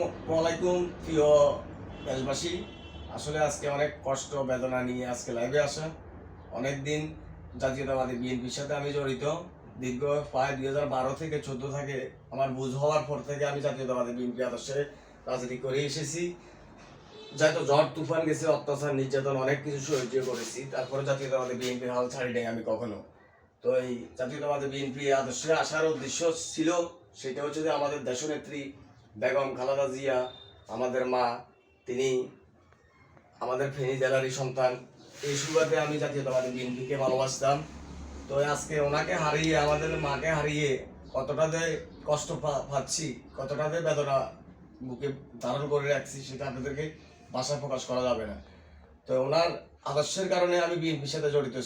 আসসালামু আলাইকুম প্রিয় দেশবাসী। আসলে আজকে অনেক কষ্ট বেদনা নিয়ে আজকে লাইভে আসা। অনেক দিন জাতীয়তাবাদী বিএনপির সাথে আমি জড়িত। দীর্ঘ প্রায় 2012 থেকে 14 থেকে আমার বুঝ হওয়ার পর থেকে আমি জাতীয়তাবাদী বিএনপি আদর্শে রাজনীতি করে এসেছি। যাইতো ঝড় তুফান গেছে, অত্যাচার নির্যাতন অনেক কিছু সহ্য করেছি, তারপরে জাতীয়তাবাদী বিএনপির হাল ছাড়ি নাই আমি কখনো। তো এই জাতীয়তাবাদী বিএনপি আদর্শে আসার উদ্দেশ্য ছিল, সেটা হচ্ছে যে আমাদের দেশনেত্রী বেগম খালেদা জিয়া, আমাদের মা, তিনি আমাদের ফেনী জেলারই সন্তান। এই সুবাদে আমি জাতীয়তাবাদী বিএনপিকে ভালোবাসতাম। তো আজকে ওনাকে হারিয়ে, আমাদের মাকে হারিয়ে কতটা যে কষ্ট পাচ্ছি, কতটা যে বেদনা বুকে ধারণ করে রাখছি, সেটা আপনাদেরকে ভাষায় প্রকাশ করা যাবে না। তো ওনার আদর্শের কারণে আমি বিএনপির সাথে জড়িত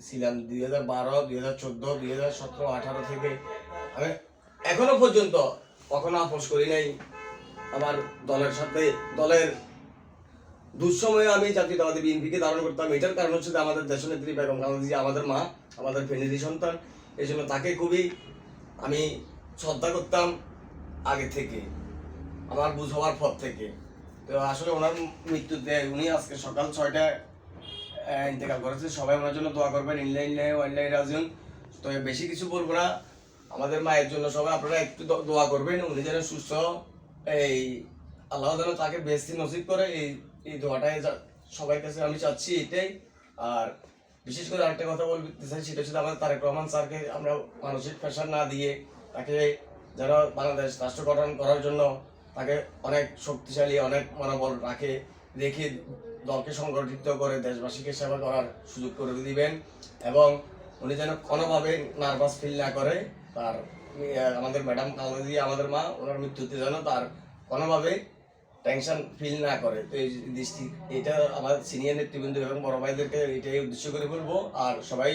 ছিলাম 2012, 2014, 2017, 2018 থেকে। আমি এখনো পর্যন্ত কখনো আপোষ করি নাই আমার দলের সাথে। দলের দুঃসময়ে আমি জাতীয়তাবাদী বিএনপিকে ধারণ করতাম। এটার কারণ হচ্ছে যে আমাদের দেশনেত্রী বেগম খালেদা জিয়া আমাদের মা, আমাদের ফ্যামিলির সন্তান। এই জন্য তাকে খুবই আমি শ্রদ্ধা করতাম আগে থেকে, আমার বুঝ হওয়ার পর থেকে। তো আসলে ওনার মৃত্যুতে, উনি আজকে সকাল 6টায় ইন্তেকাল করেছে। সবাই ওনার জন্য দোয়া করবেন, ইনলাইন রাজিউন। তো বেশি কিছু বলবো না। আমাদের মায়ের জন্য সবাই আপনারা একটু দোয়া করবেন, উনি যেন সুস্থ, এই আল্লাহ যেন তাকে বেশি নসিব করে, এই দোয়াটাই সবার কাছে আমি চাচ্ছি, এটাই। আর বিশেষ করে আরেকটা কথা বলতে চাই, সেটা হচ্ছে আমাদের তারেক রহমান স্যারকে আমরা মানসিক প্রেশার না দিয়ে তাকে যেন বাংলাদেশ রাষ্ট্র গঠন করার জন্য তাকে অনেক শক্তিশালী, অনেক মনোবল রেখে দলকে সংগঠিত করে দেশবাসীকে সেবা করার সুযোগ করে দিবেন। এবং উনি যেন কোনোভাবে নার্ভাস ফিল না করে, তার আমাদের ম্যাডাম খালেদা জিয়া আমাদের মা, ওনার মৃত্যুতে যেন তার কোনোভাবে টেনশন ফিল না করে। তো এই দৃষ্টি, এটা আমার সিনিয়র নেতৃবৃন্দ এবং বড় ভাইদেরকে এটাই উদ্দেশ্য করে বলবো। আর সবাই,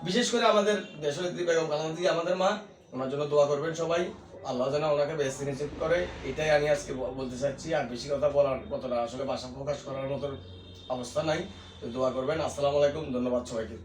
বিশেষ করে আমাদের দেশনেত্রী বেগম খালেদা জিয়া আমাদের মা, ওনার জন্য দোয়া করবেন সবাই। আল্লাহ যেন ওনাকে বেশি নিশ্চিত করে, এটাই আমি আজকে বলতে চাচ্ছি। আর বেশি কথা বলার মতো না, আসলে ভাষা প্রকাশ করার মতো অবস্থা নাই। তো দোয়া করবেন। আসসালামু আলাইকুম, ধন্যবাদ সবাইকে।